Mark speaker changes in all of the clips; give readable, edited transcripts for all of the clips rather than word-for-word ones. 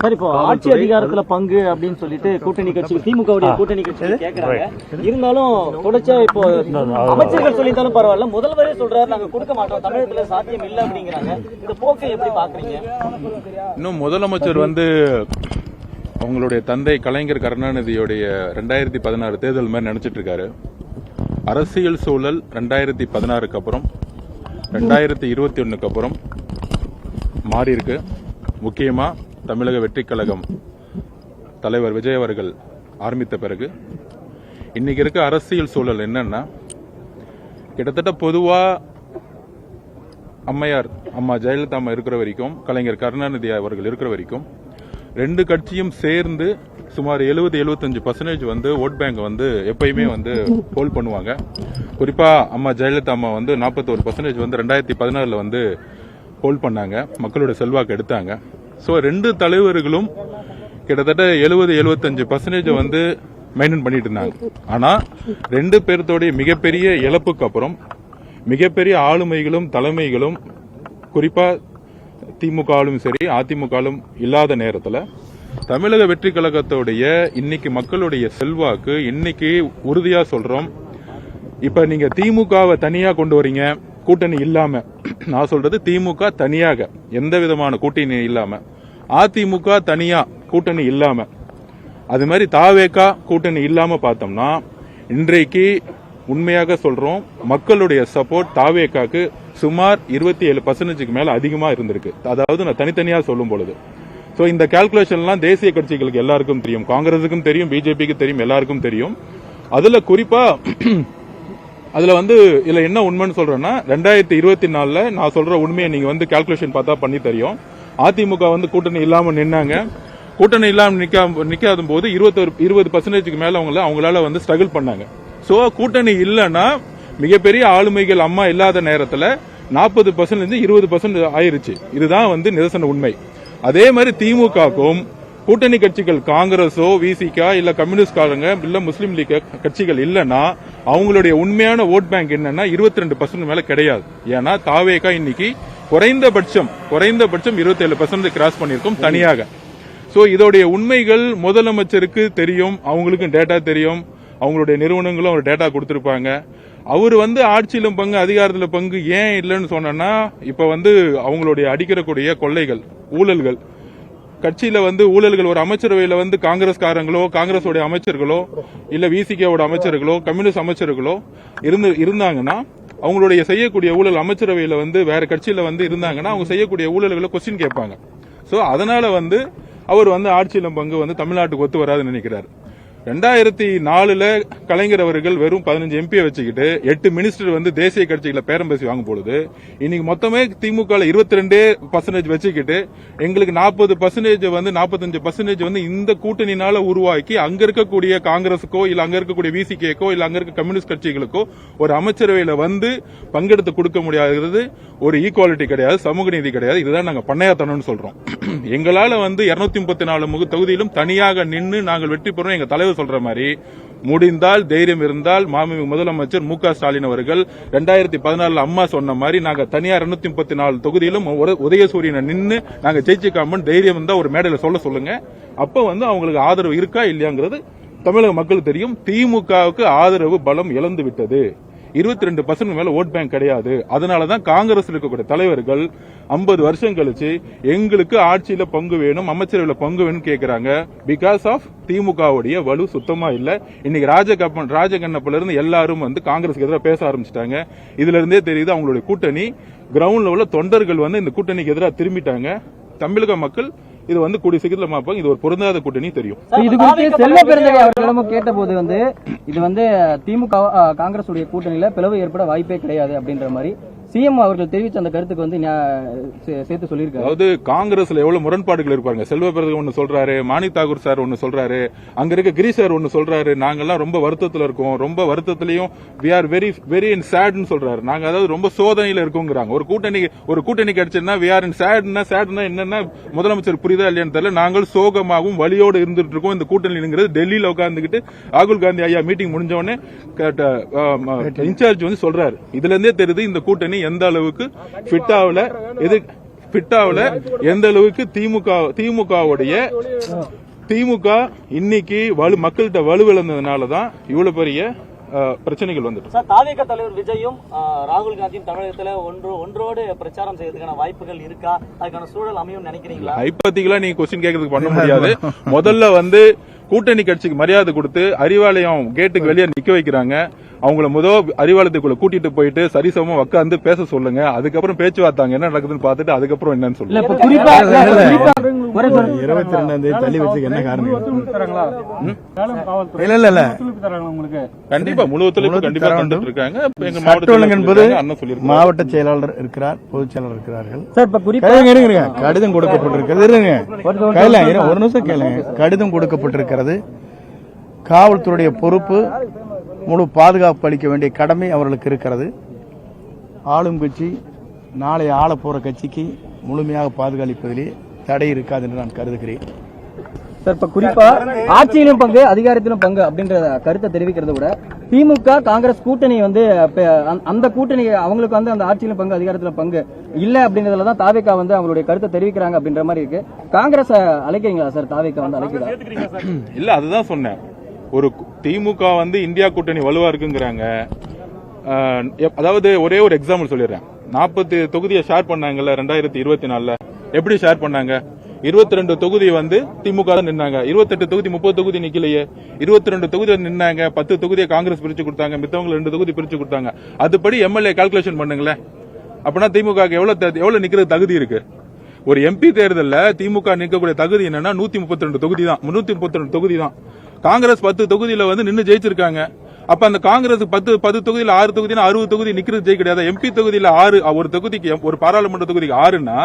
Speaker 1: Sir, இப்போ ஆட்சி அதிகாரத்துல பங்கு அப்படின்னு சொல்லிட்டு கூட்டணி கட்சி திமுகவுடைய கூட்டணி கட்சி கேக்குறாங்க. இருந்தாலும் தொடர்ச்சியா இப்போ அமைச்சர்கள் சொல்லியிருந்தாலும் பரவாயில்ல, முதல்வரே சொல்றாரு நாங்க கொடுக்க மாட்டோம், தமிழகத்துல சாத்தியம் இல்லை அப்படிங்கிறாங்க. இந்த போக்கை எப்படி பாக்குறீங்க?
Speaker 2: இன்னும் முதலமைச்சர் அவங்களுடைய தந்தை கலைஞர் கருணாநிதியுடைய 2016 தேர்தல் மாதிரி நினைச்சிட்டு இருக்காரு. அரசியல் சூழல் 2016க்கு அப்புறம் 2021க்கு அப்புறம் மாறி இருக்கு. முக்கியமா தமிழக வெற்றி கழகம் தலைவர் விஜய் அவர்கள் ஆரம்பித்த பிறகு இன்னைக்கு இருக்க அரசியல் சூழல் என்னன்னா, கிட்டத்தட்ட பொதுவா அம்மா ஜெயலலிதா அம்மா இருக்கிற வரைக்கும், கலைஞர் கருணாநிதி அவர்கள் இருக்கிற வரைக்கும் ரெண்டு கட்சியும் சேர்ந்து சுமார் 70-75% ஓட் பேங்க் எப்பயுமே ஹோல்ட் பண்ணுவாங்க. குறிப்பா அம்மா ஜெயலலிதா அம்மா 41% 2016ல ஹோல்ட் பண்ணாங்க, மக்களோட செல்வாக்கு எடுத்தாங்க. சோ ரெண்டு தலைவர்களும் கிட்டத்தட்ட 70-75% மெயின்டைன் பண்ணிட்டு இருந்தாங்க. ஆனா ரெண்டு பேர்த்தோடைய மிகப்பெரிய இழப்புக்கு அப்புறம் மிகப்பெரிய ஆளுமைகளும் தலைமைகளும், குறிப்பா திமுகலும் சரி அதிமுகலும் இல்லாத நேரத்துல தமிழக வெற்றி கழகத்தோடைய இன்னைக்கு மக்களுடைய செல்வாக்கு இன்னைக்கு உறுதியா சொல்றோம். இப்ப நீங்க திமுகவை தனியா கொண்டு வரீங்க, கூட்டணி இல்லாம. நான் சொல்றது திமுக தனியாக, எந்த விதமான கூட்டணி இல்லாம, அதிமுக தனியா கூட்டணி இல்லாம, அது மாதிரி தாவேகா கூட்டணி இல்லாம பார்த்தோம்னா இன்றைக்கு உண்மையாக சொல்றோம், மக்களுடைய சப்போர்ட் தாவேகாக்கு சுமார் 27% மேல அதிகமா இருந்திருக்கு. அதாவது நான் தனித்தனியா சொல்லும் பொழுது. சோ இந்த கால்குலேஷன்லாம் தேசிய கட்சிகளுக்கு எல்லாருக்கும் தெரியும், காங்கிரசுக்கும் தெரியும், பிஜேபிக்கு தெரியும், எல்லாருக்கும் தெரியும். அதுல குறிப்பா அதுல இதுல என்ன உண்மைன்னு சொல்றேன்னா, 2024ல நான் சொல்ற உண்மையை நீங்க கால்குலேஷன் பார்த்தா பண்ணி தெரியும். அதிமுக கூட்டணி இல்லாம நின்னாங்க. கூட்டணி இல்லாம நிக்காத போது 20% மேல அவங்களால ஸ்ட்ரகிள் பண்ணாங்க. சோ கூட்டணி இல்லைன்னா மிகப்பெரிய ஆளுமைகள் அம்மா இல்லாத நேரத்துல 40% 20% ஆயிருச்சு. இதுதான் நிதர்சன உண்மை. அதே மாதிரி திமுகவுக்கும் கூட்டணி கட்சிகள் காங்கிரஸோ விசிகா இல்ல கம்யூனிஸ்ட் காரங்க இல்ல முஸ்லீம் லீக் கட்சிகள் இல்லன்னா அவங்களுடைய உண்மையான ஓட் பேங்க் என்னன்னா 22% மேல கிடையாது. ஏன்னா தாவேகா இன்னைக்கு குறைந்தபட்சம் 27% கிராஸ் பண்ணிருக்கும் தனியாக. சோ இதோடைய உண்மைகள் முதலமைச்சருக்கு தெரியும், அவங்களுக்கும் டேட்டா தெரியும், அவங்களுடைய நிறுவனங்களும் ஒரு டேட்டா கொடுத்திருப்பாங்க. அவரு ஆட்சியிலும் பங்கு அதிகாரத்துல பங்கு ஏன் இல்லைன்னு சொன்னா, இப்ப அவங்களுடைய அடிக்கிறக்கூடிய கொள்ளைகள் ஊழல்கள், கட்சியில ஊழல்கள் ஒரு அமைச்சரவையில காங்கிரஸ்காரங்களோ காங்கிரஸோட அமைச்சர்களோ இல்ல விசிகேவோட அமைச்சர்களோ கம்யூனிஸ்ட் அமைச்சர்களோ இருந்தாங்கன்னா அவங்களுடைய செய்யக்கூடிய ஊழல் அமைச்சரவையில வேற கட்சியில இருந்தாங்கன்னா அவங்க செய்யக்கூடிய ஊழல்களை கொஸ்டின் கேட்பாங்க. சோ அதனால அவர் ஆட்சியிலும் பங்கு தமிழ்நாட்டுக்கு ஒத்து வராதுன்னு நினைக்கிறார். 2004ல கலைஞர் அவர்கள் வெறும் 15 எம்பியை வச்சுக்கிட்டு 8 மினிஸ்டர் தேசிய கட்சிகளை பேரம் பேசி வாங்கும் பொழுது இன்னைக்கு மொத்தமே திமுக 22% வச்சுக்கிட்டு எங்களுக்கு 40% 45% இந்த கூட்டணினால உருவாக்கி அங்க இருக்கக்கூடிய காங்கிரஸுக்கோ இல்ல அங்க இருக்கக்கூடிய விசிகேக்கோ இல்ல அங்க இருக்க கம்யூனிஸ்ட் கட்சிகளுக்கோ ஒரு அமைச்சரவையில பங்கெடுத்து கொடுக்க முடியாதது ஒரு ஈக்குவாலிட்டி கிடையாது, சமூக நீதி கிடையாது. இதுதான் நாங்க பண்ணையாத்தனம்னு சொல்றோம். எங்களால 234 தொகுதியிலும் தனியாக நின்று நாங்கள் வெற்றி பெறோம். எங்க தலைவர் சொல்ற மாதிரி முடிந்தால் தைரியம் இருந்தால் மாண்புமிகு முதலமைச்சர் மு.க. ஸ்டாலின் அவர்கள் 2014 அம்மா சொன்ன மாதிரி நாங்க தனியா 234 தொகுதியிலும் உதயசூரியனை நின்று நாங்க ஜெயிச்சுக்காம தைரியம் இருந்தா ஒரு மேடையில சொல்லுங்க. அப்ப அவங்களுக்கு ஆதரவு இருக்கா இல்லையாங்கிறது தமிழக மக்களுக்கு தெரியும். திமுகவுக்கு ஆதரவு பலம் இழந்து விட்டது. 22% மேல ஓட் பேங்க் கிடையாது. அதனாலதான் காங்கிரஸ் இருக்கக்கூடிய தலைவர்கள் 50 வருஷம் கழிச்சு எங்களுக்கு ஆட்சியில பங்கு வேணும், அமைச்சரவையில பங்கு வேணும் கேட்கிறாங்க. பிகாஸ் ஆஃப் திமுகவுடைய வலு சுத்தமா இல்ல. இன்னைக்கு ராஜகண்ணப்பல இருந்து எல்லாரும் காங்கிரஸுக்கு எதிராக பேச ஆரம்பிச்சிட்டாங்க. இதுல இருந்தே தெரியுது அவங்களுடைய கூட்டணி கிரவுண்ட்ல உள்ள தொண்டர்கள் இந்த கூட்டணிக்கு எதிராக திரும்பிட்டாங்க. தமிழக மக்கள் இது கூடிய சீக்கிரத்துல மாப்பாங்க. இது ஒரு பொருந்தாத கூட்டணி தெரியும்.
Speaker 3: இது குறித்து செல்வ பெருந்தகை அவர்களிடம் கேட்ட போது இது திமுக காங்கிரஸ் உடைய கூட்டணியில பிளவு ஏற்பட வாய்ப்பே கிடையாது அப்படின்ற மாதிரி சிஎம் அவர்கள் தெரிவிச்ச அந்த கருத்துக்கு சேர்த்து சொல்லியிருக்காரு.
Speaker 2: அதாவது காங்கிரஸ்ல எவ்வளவு முரண்பாடுகள் இருப்பாங்க. செல்வ பெருந்தகை ஒன்னு சொல்றாரு, மாணிக் தாகூர் சார் ஒன்னு சொல்றாரு, அங்க இருக்க கிரி சார் ஒன்னு சொல்றாரு. நாங்கெல்லாம் ரொம்ப வருத்தத்துல இருக்கோம், ரொம்ப வருத்தத்திலையும் we are very very in sad சொல்றாரு. நாங்க அதாவது ரொம்ப சோதனையில இருக்கோங்கிறாங்க. ஒரு கூட்டணி கிடைச்சதுன்னா we are in sadனா என்னன்னா முதலமைச்சர் புரியுதா இல்லையான்னு தெரியல. நாங்கள் சோகமாகவும் வலியோடு இருந்துட்டு இருக்கோம். இந்த கூட்டணிங்கிறது டெல்லியில உட்கார்ந்துகிட்டு ராகுல் காந்தி ஐயா மீட்டிங் முடிஞ்ச உடனே இன்சார்ஜ் சொல்றாரு. இதுல இருந்தே தெரியுது இந்த கூட்டணி எந்த அளவுக்கு ஃபிட் ஆகல. ஃபிட்டாவில் எந்த அளவுக்கு திமுகவுடைய இன்னைக்கு மக்கள்கிட்ட வலுவிழந்ததுனாலதான் இவ்வளவு பெரிய பிரச்சனைகள் வந்துட்டு.
Speaker 1: சார், தாவேக தலைவர் விஜயும் ராகுல் காந்தியும் தமிழகத்துல ஒன்றோடு பிரச்சாரம் செய்யறதுக்கான வாய்ப்புகள் இருக்கா? அதுக்கான சூழல் அமையும் நினைக்கிறீங்களா?
Speaker 2: ஹைப்பத்திக்கலா நீங்க கொஸ்டின் கேட்கறதுக்கு பண்ண முடியாது. முதல்ல வந்து கூட்டணி கட்சிக்கு மரியாதை கொடுத்து அறிவாலயம் கேட்டுக்கு வெளியே நிக்க வைக்கிறாங்க. அவங்கள அறிவாலயத்துக்குள்ள கூட்டிட்டு போயிட்டு சரிசமமா உட்காந்து பேச சொல்லுங்க. அதுக்கப்புறம் பேச்சுவார்த்தாங்க என்ன நடக்குதுன்னு பாத்துட்டு அதுக்கப்புறம் என்னன்னு சொல்லுங்க.
Speaker 4: 22 தள்ளி வச்சுக்க என்ன காரணம்? இல்ல
Speaker 2: கண்டிப்பா முழு ஒத்துழைப்பு கண்டிப்பா கண்டுட்டு இருக்காங்க. எங்க
Speaker 4: மாவட்ட செயலாளர் இருக்கிறார், பொதுச் செயலாளர் இருக்கிறார்கள். கடிதம் கொடுக்கப்பட்டிருக்கிறது. ஒரு நிமிஷம் கேளுங்க. கடிதம் கொடுக்கப்பட்டிருக்கிறது. காவல்துறையுடைய பொறுப்பு முழு பாதுகாப்பு அளிக்க வேண்டிய கடமை அவர்களுக்கு இருக்கிறது. ஆளும் கட்சி நாளை ஆள போற கட்சிக்கு முழுமையாக பாதுகாப்பதிலே தடை இருக்காது என்று நான் கருதுகிறேன்.
Speaker 3: சார், இப்ப குறிப்பா ஆட்சியிலும் பங்கு அதிகாரத்திலும் பங்கு அப்படின்ற கருத்தை தெரிவிக்கிறத விட திமுக காங்கிரஸ் கூட்டணி வந்து அந்த கூட்டணி அவங்களுக்கு வந்து அந்த ஆட்சியிலும் பங்கு அதிகாரத்திலும் பங்கு இல்ல அப்படிங்கறதுலதான் தாவேகா வந்து அவங்களுடைய கருத்தை தெரிவிக்கிறாங்க அப்படின்ற மாதிரி இருக்கு. காங்கிரஸ் அழைக்கிறீங்களா சார்? தாவேகா வந்து அழைக்கிறா
Speaker 2: இல்ல, அதுதான் சொன்னேன். ஒரு திமுக வந்து இந்தியா கூட்டணி வலுவா இருக்குங்கிறாங்க. அதாவது ஒரே ஒரு எக்ஸாம்பிள் சொல்லிடுறேன். 40 தொகுதியை ஷேர் பண்ணாங்கல்ல 2024 எப்படி ஷேர் பண்ணாங்க? 22 தொகுதி வந்து திமுக தான் நின்னாங்க. 28 தொகுதி 30 தொகுதி நிக்கலையே. 22 தொகுதி நின்னாங்க. 10 தொகுதியை காங்கிரஸ் பிரிச்சு கொடுத்தாங்க. மித்தவங்க 2 தொகுதி பிரிச்சு கொடுத்தாங்க. அதுபடி எம்எல்ஏ கால்குலேஷன் பண்ணுங்களேன். அப்படின்னா திமுக எவ்வளவு நிக்கிறது தகுதி இருக்கு? ஒரு எம்பி தேர்தலில் திமுக நிற்கக்கூடிய தகுதி என்னன்னா 132 தொகுதி தான். 332 தொகுதி தான். காங்கிரஸ் 10 தொகுதியில வந்து நின்று ஜெயிச்சிருக்காங்க. அப்ப அந்த காங்கிரஸ் 10 தொகுதியில 6 தொகுதினா 60 தொகுதி நிக்கிறது ஜெயிக்க கிடையாது. எம்பி தொகுதியில 6, ஒரு தொகுதிக்கு ஒரு பாராளுமன்ற தொகுதிக்கு 6னா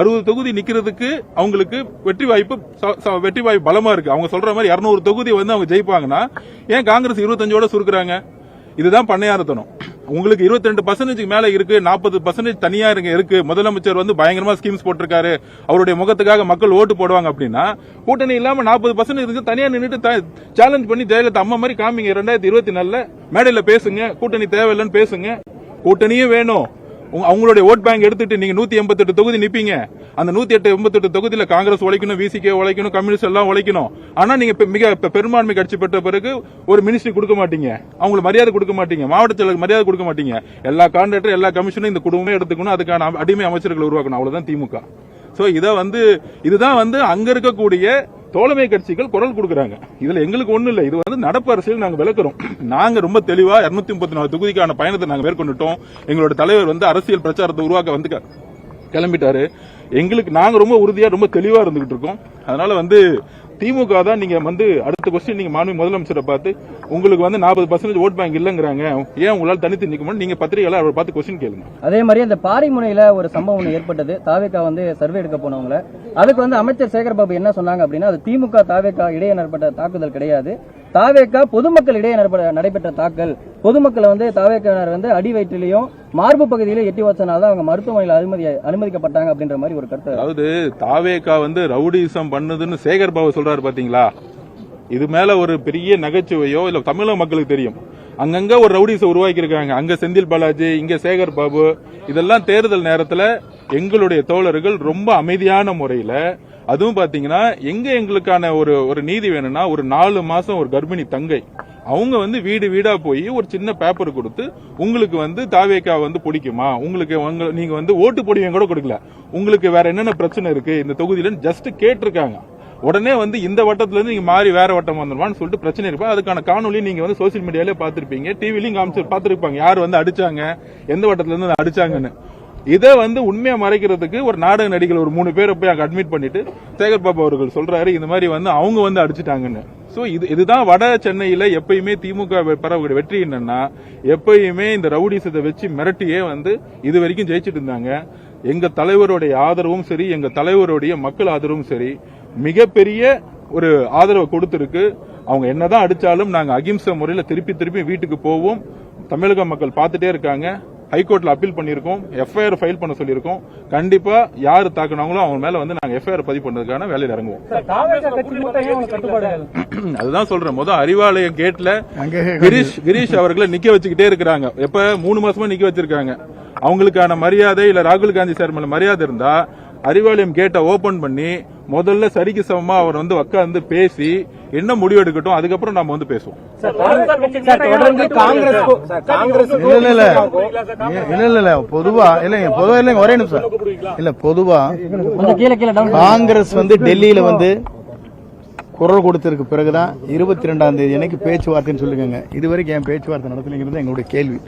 Speaker 2: 60 தொகுதி நிக்கிறதுக்கு அவங்களுக்கு வெற்றி வாய்ப்பு பலமா இருக்கு. அவங்க சொல்ற மாதிரி 200 தொகுதி வந்து அவங்க ஜெயிப்பாங்கன்னா ஏன் காங்கிரஸ் 25ஓட சுருக்குறாங்க? இதுதான் பண்ணையாரத்தனம். உங்களுக்கு 22% மேல இருக்கு, 40% தனியா இருக்கு. முதலமைச்சர் வந்து பயங்கரமா ஸ்கீம்ஸ் போட்டிருக்காரு, அவருடைய முகத்துக்காக மக்கள் ஓட்டு போடுவாங்க அப்படின்னா கூட்டணி இல்லாம 40% இருக்கு. தனியா நின்றுட்டு சேலஞ்ச் பண்ணி ஜெயலலிதா அம்மா மாதிரி காமிங்க. 2024 மேடையில பேசுங்க. கூட்டணி தேவையில்லைன்னு பேசுங்க. கூட்டணியும் வேணும். அவங்களுடைய ஓட் பேங்க் எடுத்துட்டு நீங்க 188 தொகுதி நிப்பீங்க. அந்த 188 தொகுதியில காங்கிரஸ் உழைக்கணும், விசிகே உழைக்கணும், கம்யூனிஸ்ட் எல்லாம் உழைக்கணும். ஆனா நீங்க மிக பெரும்பான்மை கட்சி பெற்ற பிறகு ஒரு மினிஸ்ட்ரி கொடுக்க மாட்டீங்க, அவங்களுக்கு மரியாதை கொடுக்க மாட்டீங்க, மாவட்ட செயலருக்கு மரியாதை கொடுக்க மாட்டீங்க. எல்லா கான்ட்ராக்டர் எல்லா கமிஷனும் இந்த குடும்பமே எடுத்துக்கணும். அதுக்கான அடிமை அமைச்சர்களை உருவாக்கணும். அவ்வளவுதான் திமுக. சோ இதுதான் வந்து அங்க இருக்கக்கூடிய தோழமை கட்சிகள் குரல் கொடுக்கறாங்க. இதுல எங்களுக்கு ஒண்ணு இல்ல. இது வந்து நடப்பு அரசியல் நாங்க விளக்குறோம். நாங்க ரொம்ப தெளிவா 234 தொகுதிக்கான பயணத்தை நாங்க மேற்கொண்டுட்டோம். எங்களோட தலைவர் வந்து அரசியல் பிரச்சாரத்தை உருவாக்க வந்து கிளம்பிட்டாரு. நாங்க ரொம்ப உறுதியா ரொம்ப தெளிவா இருந்துகிட்டு இருக்கோம். அதனால வந்து திமுக தான் நீங்க வந்து அடுத்த கொஸ்டின் நீங்க மாண்பு முதலமைச்சரை பார்த்து உங்களுக்கு வந்து 40% ஓட் பேங்க் இல்லங்கிறாங்க, ஏன் உங்களால தனித்து நிக்க முடியும்? நீங்க பத்திரிகையாளர் அவரை பார்த்து கொஸ்டின் கேளுங்க.
Speaker 3: அதே மாதிரி அந்த பாரிமுனையில ஒரு சம்பவம் ஏற்பட்டது. தாவேகா வந்து சர்வே எடுக்க போனவங்க அதுக்கு வந்து அமைச்சர் சேகர்பாபு என்ன சொன்னாங்க அப்படின்னா, அது திமுக தாவேகா இடையே நடைபெற்ற தாக்குதல் கிடையாது, தாவேகா பொதுமக்கள் இடையே நடைபெற்ற தாக்கல். பொதுமக்களை வந்து தாவேக்கானர் வந்து அடி வயிற்றிலையும் மார்பு பகுதியில எட்டி வச்சனால அவங்க மருத்துவமனையில் அனுமதிக்கப்பட்டாங்க அப்படின்ற மாதிரி ஒரு கருத்து.
Speaker 2: அதாவது தாவேகா வந்து ரவுடிசம் பண்ணுதுன்னு சேகர்பாபு சொல்றாரு பாத்தீங்களா? இது மேல ஒரு பெரிய நகைச்சுவையோ இல்ல தமிழக மக்களுக்கு தெரியும். அங்கங்க ஒரு ரவுடிசம் உருவாக்கி இருக்காங்க. அங்க செந்தில் பாலாஜி, இங்க சேகர் பாபு. இதெல்லாம் தேர்தல் நேரத்துல எங்களுடைய தோழர்கள் ரொம்ப அமைதியான முறையில, அதுவும் பாத்தீங்கன்னா எங்களுக்கான ஒரு நீதி வேணும்னா, ஒரு 4 மாசம் ஒரு கர்ப்பிணி தங்கை அவங்க வந்து வீடு வீடா போய் ஒரு சின்ன பேப்பர் கொடுத்து உங்களுக்கு வந்து தாவேகா வந்து பிடிக்குமா, உங்களுக்கு நீங்க வந்து ஓட்டு போடுவீங்க கூட கொடுக்கல, உங்களுக்கு வேற என்னென்ன பிரச்சனை இருக்கு இந்த தொகுதியில ஜஸ்ட் கேட்டிருக்காங்க. உடனே வந்து இந்த வட்டத்துல இருந்து நீங்க மாறி வேற வட்டம் வந்துருவான்னு சொல்லிட்டு பிரச்சனை இருப்பா. அதுக்கான காணொலி நீங்க வந்து சோசியல் மீடியாலே பாத்திருப்பீங்க, டிவிலையும் காமிச்சு பாத்திருப்பாங்க, யார் வந்து அடிச்சாங்க, எந்த வட்டத்துல இருந்து அடிச்சாங்கன்னு. இதை வந்து உண்மையா மறைக்கிறதுக்கு ஒரு நாடக நடிகள் ஒரு 3 பேரை போய் அங்க அட்மிட் பண்ணிட்டு சேகர் பாபு அவர்கள் சொல்றாரு இந்த மாதிரி வந்து அவங்க வந்து அடிச்சுட்டாங்கன்னு. சோ இதுதான் வட சென்னையில எப்பயுமே திமுக பரவக்கூடிய வெற்றி என்னன்னா, எப்பயுமே இந்த ரவுடிசத்தை வச்சு மிரட்டியே வந்து இது வரைக்கும் ஜெயிச்சிட்டு இருந்தாங்க. எங்க தலைவருடைய ஆதரவும் சரி, எங்க தலைவருடைய மக்கள் ஆதரவும் சரி மிகப்பெரிய ஒரு ஆதரவை கொடுத்திருக்கு. அவங்க என்னதான் அடிச்சாலும் நாங்க அகிம்சை முறையில திருப்பி வீட்டுக்கு போவோம். தமிழக மக்கள் பார்த்துட்டே இருக்காங்க. ஹைகோர்ட்ல அப்பீல் பண்ணிருக்கோம், எஃப்ஐஆர் ஃபைல் பண்ண சொல்லியிருக்கோம். கண்டிப்பா யாரு தாக்குனாங்களோ அவங்க மேல வந்து நாங்க எஃப்ஐஆர் பதிவு பண்றதுக்கான வேலையில் இறங்குவோம். அதுதான் சொல்றேன். முதல் அறிவாலயம் கேட்ல கிரீஷ் அவர்களை நிக்க வச்சுக்கிட்டே இருக்கிறாங்க. எப்ப 3 மாசமா நிக்க வச்சிருக்காங்க. அவங்களுக்கான மரியாதை இல்ல ராகுல் காந்தி சார் மேல மரியாதை இருந்தா அறிவாலயம் கேட்டை ஓபன் பண்ணி முதல்ல சரிக்கு சமமா அவர் வந்து உட்கார்ந்து பேசி என்ன முடிவு எடுக்கட்டும், அதுக்கப்புறம் நம்ம வந்து பேசுவோம்.
Speaker 4: இல்ல பொதுவா இல்லைங்க ஒரே நிமிஷம் இல்ல பொதுவா காங்கிரஸ் வந்து டெல்லியில வந்து குரல் கொடுத்ததுக்கு பிறகுதான் 22ஆம் தேதி அன்னைக்கு பேச்சுவார்த்தைன்னு சொல்லுங்க. இதுவரைக்கும் என் பேச்சுவார்த்தை நடத்தலைங்கிறது எங்களுடைய கேள்வி.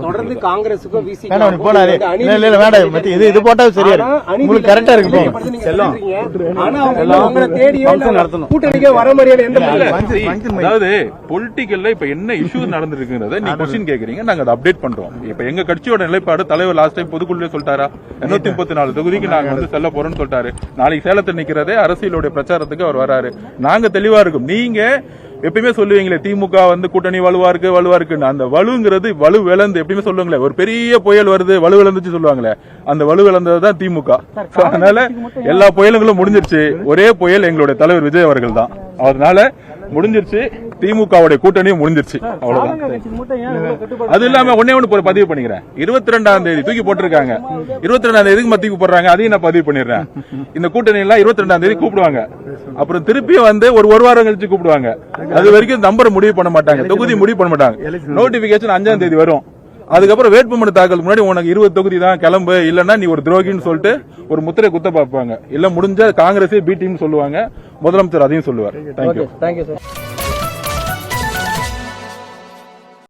Speaker 5: தொடர்ந்து காங்கிரசுக்கும்
Speaker 4: இது போட்டா சரியா உங்களுக்கு கரெக்டா இருக்கு.
Speaker 5: கூட்டணிக்கே வர முடியல.
Speaker 2: அதாவது பொலிட்டிக்கல்ல இப்ப என்ன இஷ்யூ நடந்திருக்குங்கிறத நீ கொஸ்டின் கேக்குறீங்க, நாங்க அதை அப்டேட் பண்றோம். இப்ப எங்க கட்சியோட நிலைப்பாடு தலைவர் லாஸ்ட் டைம் பொதுக்குழுவே சொல்லிட்டாரா, 234 தொகுதிக்கு நாங்க வந்து செல்ல போறோம்னு சொல்லிட்டாரு. நாளைக்கு சேலத்தில் நிக்கிறதே அரசியலுடைய பிரச்சாரத்துக்கு அவர் வராரு. நாங்க தெளிவா இருக்கும். நீங்க எப்பயுமே சொல்லுவீங்களே திமுக வந்து கூட்டணி வலுவா இருக்குன்னு, அந்த வலுங்கிறது வலு விளந்து எப்பயுமே சொல்லுவாங்களே, ஒரு பெரிய புயல் வருது வலு விளந்துச்சு சொல்லுவாங்களே, அந்த வலு விளந்ததுதான் திமுக. அதனால எல்லா புயலுங்களும் முடிஞ்சிருச்சு. ஒரே புயல் எங்களுடைய தலைவர் விஜய் அவர்கள் தான். அதனால முடிஞ்சிருச்சு, திமுகவுடைய கூட்டணியும் முடிஞ்சிருச்சு. அவ்வளவுதான். அது இல்லாம ஒன்னே ஒண்ணு பதிவு பண்ணிக்கிறேன். 22ஆம் தேதி தூக்கி போட்டிருக்காங்க. 22ஆம் தேதிக்கு தூக்கி போடுறாங்க, அதையும் நான் பதிவு பண்ணிடுறேன். இந்த கூட்டணி எல்லாம் 22ஆம் தேதி கூப்பிடுவாங்க, அப்புறம் திருப்பி வந்து ஒரு வாரம் கழிச்சு கூப்பிடுவாங்க. அது வரைக்கும் நம்பர் முடிவு பண்ண மாட்டாங்க, தொகுதி முடிவு பண்ண மாட்டாங்க. நோட்டிபிகேஷன் 5ஆம் தேதி வரும். அதுக்கப்புறம் வேட்புமனு தாக்கல் முன்னாடி உனக்கு 20 தொகுதி தான் கிளம்பு, இல்லன்னா நீ ஒரு துரோகின்னு சொல்லிட்டு ஒரு முத்திரை குத்த பார்ப்பாங்க. இல்ல முடிஞ்ச காங்கிரஸே பி டீம் சொல்லுவாங்க, முதலமைச்சர் அதையும் சொல்லுவார். தேங்க்யூ.